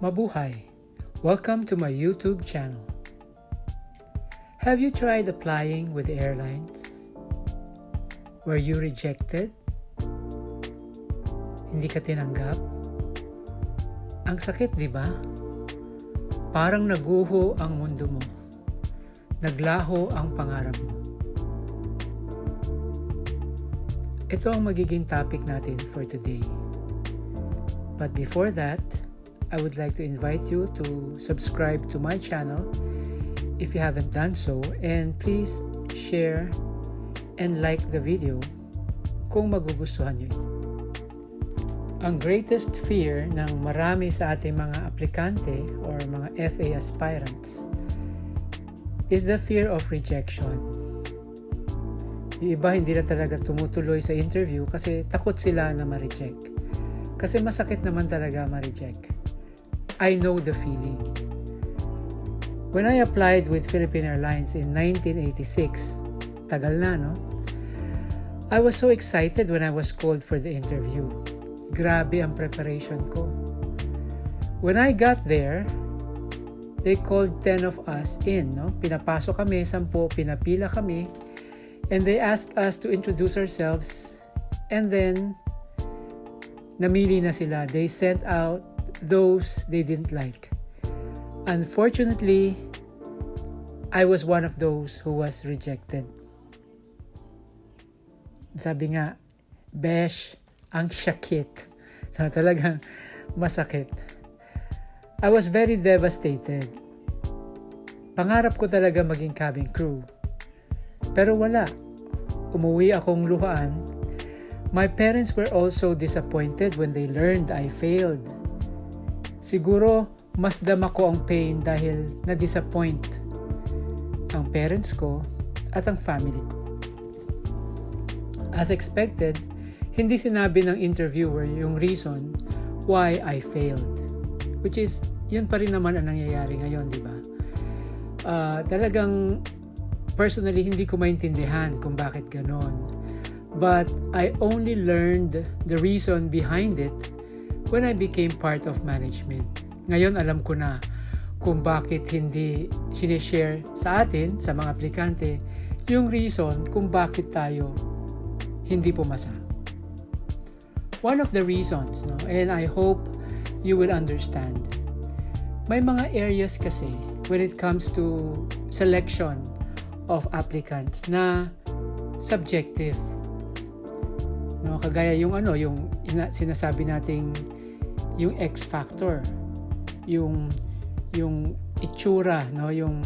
Mabuhay! Welcome to my YouTube channel. Have you tried applying with airlines? Were you rejected? Hindi ka tinanggap? Ang sakit, di ba? Parang naguho ang mundo mo. Naglaho ang pangarap mo. Ito ang magiging topic natin for today. But before that, I would like to invite you to subscribe to my channel if you haven't done so, and please share and like the video kung magugustuhan nyo. Ang greatest fear ng marami sa ating mga aplikante or mga FA aspirants is the fear of rejection. Yung iba hindi na talaga tumutuloy sa interview kasi takot sila na ma-reject. Kasi masakit naman talaga ma-reject. I know the feeling. When I applied with Philippine Airlines in 1986, tagal na, no? I was so excited when I was called for the interview. Grabe ang preparation ko. When I got there, they called 10 of us in, no? Pinapasok kami, 10, pinapila kami, and they asked us to introduce ourselves, and then namili na sila. They sent out those they didn't like. Unfortunately, I was one of those who was rejected. Sabi nga, besh, ang sakit. Na talagang masakit. I was very devastated. Pangarap ko talaga maging cabin crew. Pero wala. Umuwi akong luhaan. My parents were also disappointed when they learned I failed. Siguro, mas dama ko ang pain dahil na-disappoint ang parents ko at ang family ko. As expected, hindi sinabi ng interviewer yung reason why I failed. Which is, yun pa rin naman ang nangyayari ngayon, di ba? Talagang, personally, hindi ko maintindihan kung bakit ganon. But I only learned the reason behind it when I became part of management. Ngayon alam ko na kung bakit hindi sinishare sa atin, sa mga aplikante, yung reason kung bakit tayo hindi pumasa. One of the reasons, no, and I hope you will understand, may mga areas kasi when it comes to selection of applicants na subjective. No, kagaya yung sinasabi nating yung X factor, yung itsura, no, yung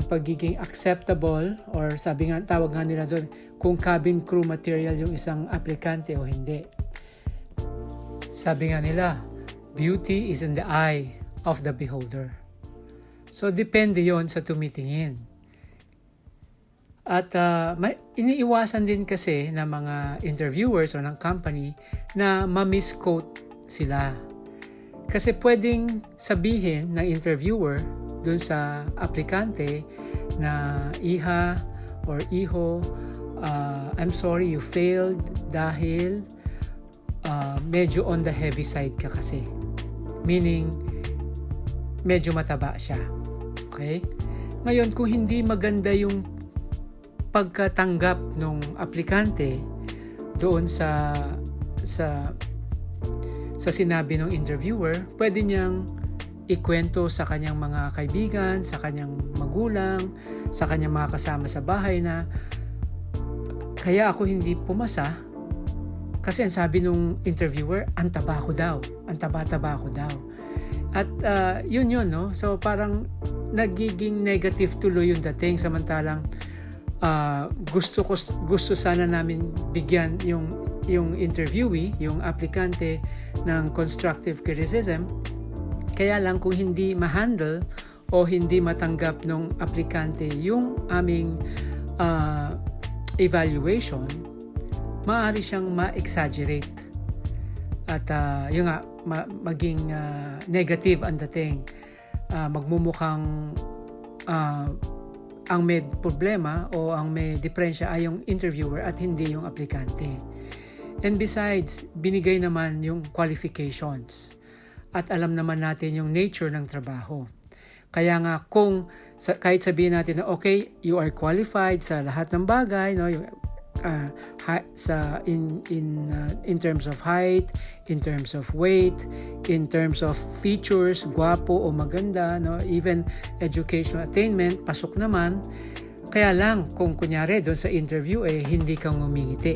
pagiging acceptable, or sabi nga, tawag nga nila doon, kung cabin crew material yung isang aplikante o hindi. Sabi nga nila, beauty is in the eye of the beholder. So depende yon sa tumitingin. At iniiwasan din kasi ng mga interviewers o ng company na ma-misquote sila. Kasi pwedeng sabihin ng interviewer dun sa aplikante na iha or iho, I'm sorry you failed dahil medyo on the heavy side ka kasi. Meaning, medyo mataba siya. Okay? Ngayon, kung hindi maganda yung pagkatanggap ng aplikante doon sa sinabi ng interviewer, pwede niyang ikwento sa kanyang mga kaibigan, sa kanyang magulang, sa kanyang mga kasama sa bahay na kaya ako hindi pumasa kasi ang sabi ng interviewer, ang taba ko daw, ang taba-taba ko daw. At yun, no? So parang nagiging negative tuloy yung dating, samantalang gusto sana namin bigyan yung interviewee, yung aplikante ng constructive criticism. Kaya lang kung hindi ma-handle o hindi matanggap ng aplikante yung aming evaluation, maaari siyang ma-exaggerate at yung nga maging negative ang dating, magmumukhang ang may problema o ang may diferensya ay yung interviewer at hindi yung aplikante. And besides, binigay naman yung qualifications. at alam naman natin yung nature ng trabaho. Kaya nga kung kahit sabihin natin na okay, you are qualified sa lahat ng bagay, no, in terms of height, in terms of weight, in terms of features, gwapo o maganda, no, even educational attainment, pasok naman. Kaya lang kung kunyari doon sa interview hindi kang ngumingiti.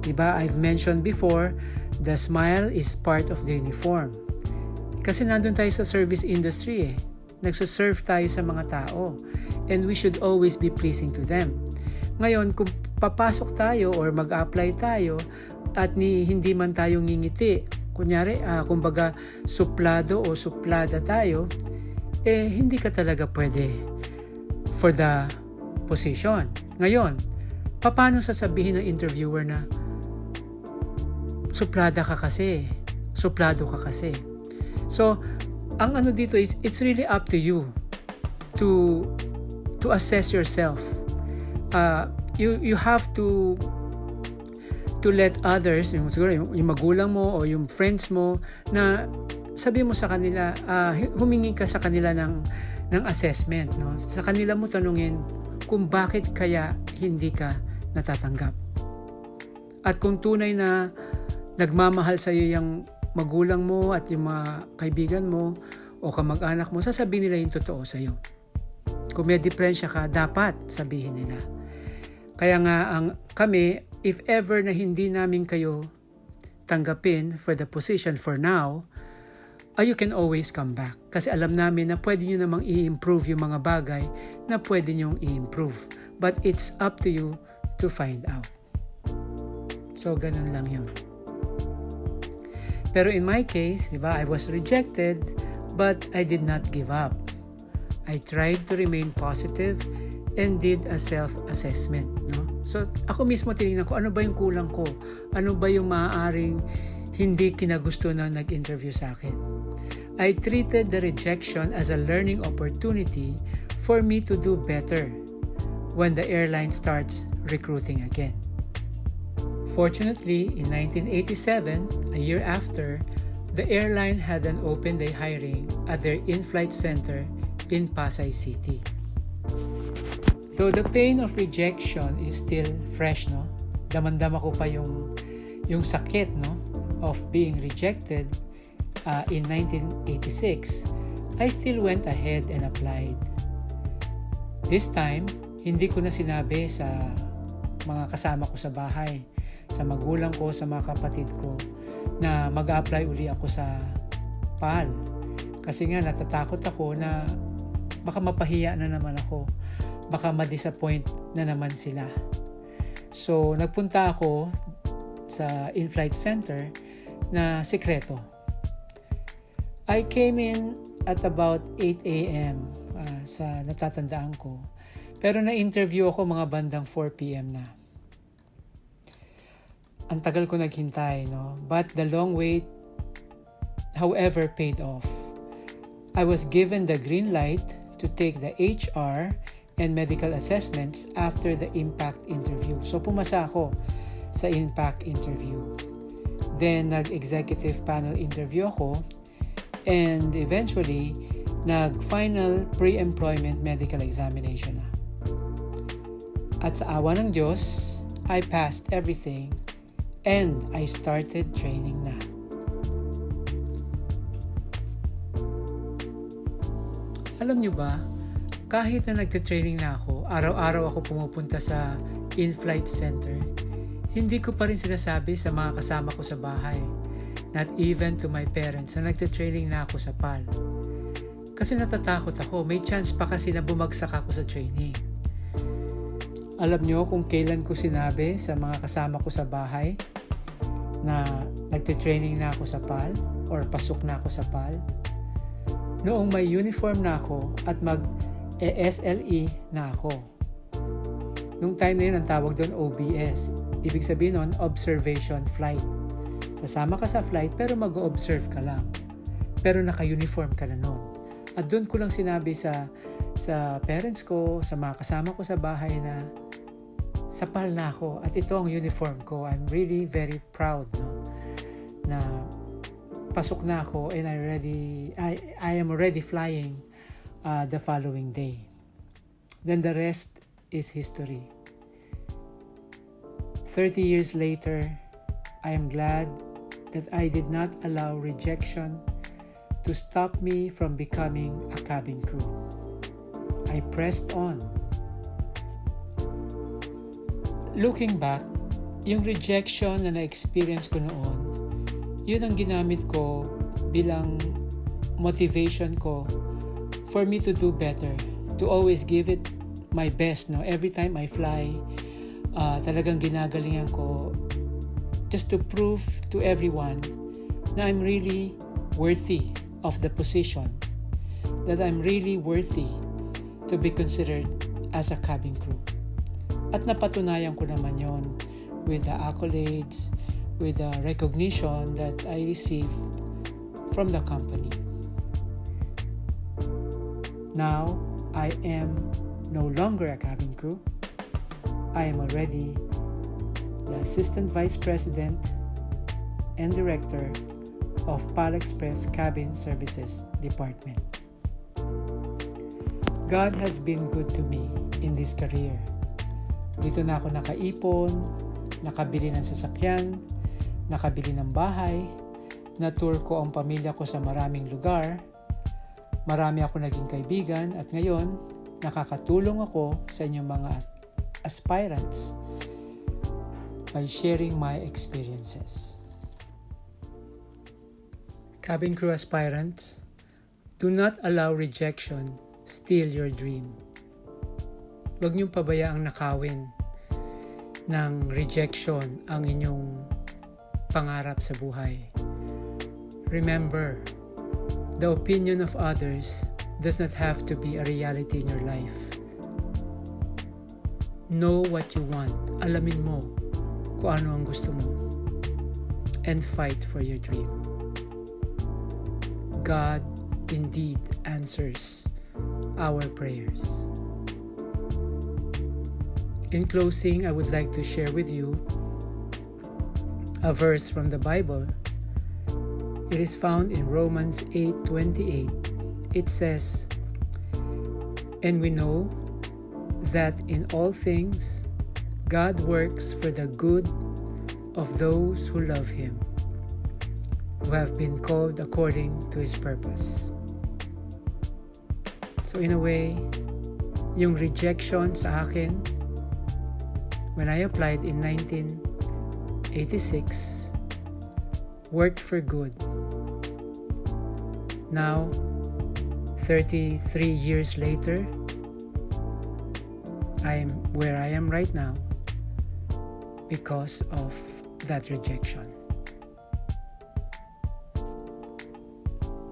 Diba? I've mentioned before, the smile is part of the uniform. Kasi nandun tayo sa service industry Nagsaserve tayo sa mga tao. And we should always be pleasing to them. Ngayon, kung papasok tayo or mag-apply tayo at hindi man tayo ngingiti, kunyari, kumbaga suplado o suplada tayo, hindi ka talaga pwede for the position. Ngayon, paano sasabihin ng interviewer na suplada ka kasi, suplado ka kasi? So, ang ano dito is, it's really up to you to assess yourself. You have to let others, siguro yung magulang mo o yung friends mo, na sabi mo sa kanila, humingi ka sa kanila ng assessment, no? Sa kanila mo tanungin kung bakit kaya hindi ka natatanggap. At kung tunay na nagmamahal sa iyo yung magulang mo at yung mga kaibigan mo o kamag-anak mo, sasabihin nila yung totoo sa iyo. Kung may diferensya ka, dapat sabihin nila. Kaya nga kami, if ever na hindi namin kayo tanggapin for the position for now, you can always come back. Kasi alam namin na pwede nyo namang i-improve yung mga bagay na pwede nyong i-improve. But it's up to you to find out. So, ganun lang yun. Pero in my case, diba, I was rejected, but I did not give up. I tried to remain positive and did a self-assessment. No? So, ako mismo tinignan ko, ano ba yung kulang ko? Ano ba yung maaaring hindi kinagusto na nag-interview sa akin? I treated the rejection as a learning opportunity for me to do better when the airline starts recruiting again. Fortunately, in 1987, a year after, the airline had an open day hiring at their Inflight Center in Pasay City. Though the pain of rejection is still fresh, no? Damandama ko pa yung sakit, no, of being rejected in 1986. I still went ahead and applied. This time, hindi ko na sinabi sa mga kasama ko sa bahay, sa magulang ko, sa mga kapatid ko, na mag-apply uli ako sa PAL. Kasi nga natatakot ako na baka mapahiya na naman ako. Baka ma-disappoint na naman sila. So, nagpunta ako sa Inflight Center na sikreto. I came in at about 8 a.m. Sa natatandaan ko. Pero na-interview ako mga bandang 4 p.m. na. Ang tagal ko naghintay, no? But the long wait, however, paid off. I was given the green light to take the HR and medical assessments after the impact interview. So, pumasa ako sa impact interview. Then, nag-executive panel interview ako, and eventually, nag-final pre-employment medical examination na. At sa awa ng Diyos, I passed everything and I started training na. Alam nyo ba, kahit na nagte-training na ako, araw-araw ako pumupunta sa In-Flight Center, hindi ko pa rin sinasabi sa mga kasama ko sa bahay, not even to my parents, na nagte-training na ako sa PAL. Kasi natatakot ako, may chance pa kasi na bumagsak ako sa training. Alam nyo kung kailan ko sinabi sa mga kasama ko sa bahay na nagte-training na ako sa PAL or pasok na ako sa PAL? Noong may uniform na ako at mag-ESLE na ako. Nung time na yun, ang tawag doon OBS. Ibig sabihin nun, observation flight. Sasama ka sa flight pero mag-observe ka lang. Pero naka-uniform ka na nun. At doon ko lang sinabi sa parents ko, sa mga kasama ko sa bahay na sa PAL na ako at ito ang uniform ko. I'm really very proud, no? Na pasok na ako and I am already flying the following day. Then the rest is history. 30 years later, I am glad that I did not allow rejection to stop me from becoming a cabin crew. I pressed on. Looking back, yung rejection na na-experience ko noon, yun ang ginamit ko bilang motivation ko for me to do better, to always give it my best. No? Every time I fly, talagang ginagalingan ko just to prove to everyone na I'm really worthy of the position, that I'm really worthy to be considered as a cabin crew. At napatunayan ko naman yon with the accolades, with the recognition that I received from the company. Now, I am no longer a cabin crew. I am already the Assistant Vice President and Director of PAL Express Cabin Services Department. God has been good to me in this career. Dito na ako nakaipon, nakabili ng sasakyan, nakabili ng bahay, na-tour ko ang pamilya ko sa maraming lugar, marami ako naging kaibigan, at ngayon, nakakatulong ako sa inyong mga aspirants by sharing my experiences. Cabin crew aspirants, do not allow rejection steal your dream. Huwag niyong pabayaang nakawin ng rejection ang inyong pangarap sa buhay. Remember, the opinion of others does not have to be a reality in your life. Know what you want. Alamin mo kung ano ang gusto mo. And fight for your dream. God indeed answers our prayers. In closing, I would like to share with you a verse from the Bible. It is found in Romans 8:28. It says, "And we know that in all things God works for the good of those who love Him, who have been called according to His purpose." So in a way, yung rejection sa akin, when I applied in 1986, worked for good. Now, 33 years later, I am where I am right now because of that rejection.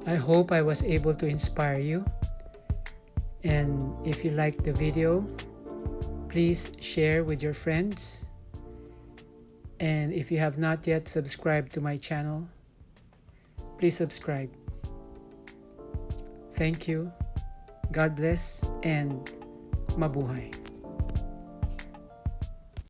I hope I was able to inspire you. And if you liked the video, please share with your friends. And if you have not yet subscribed to my channel, please subscribe. Thank you. God bless and mabuhay.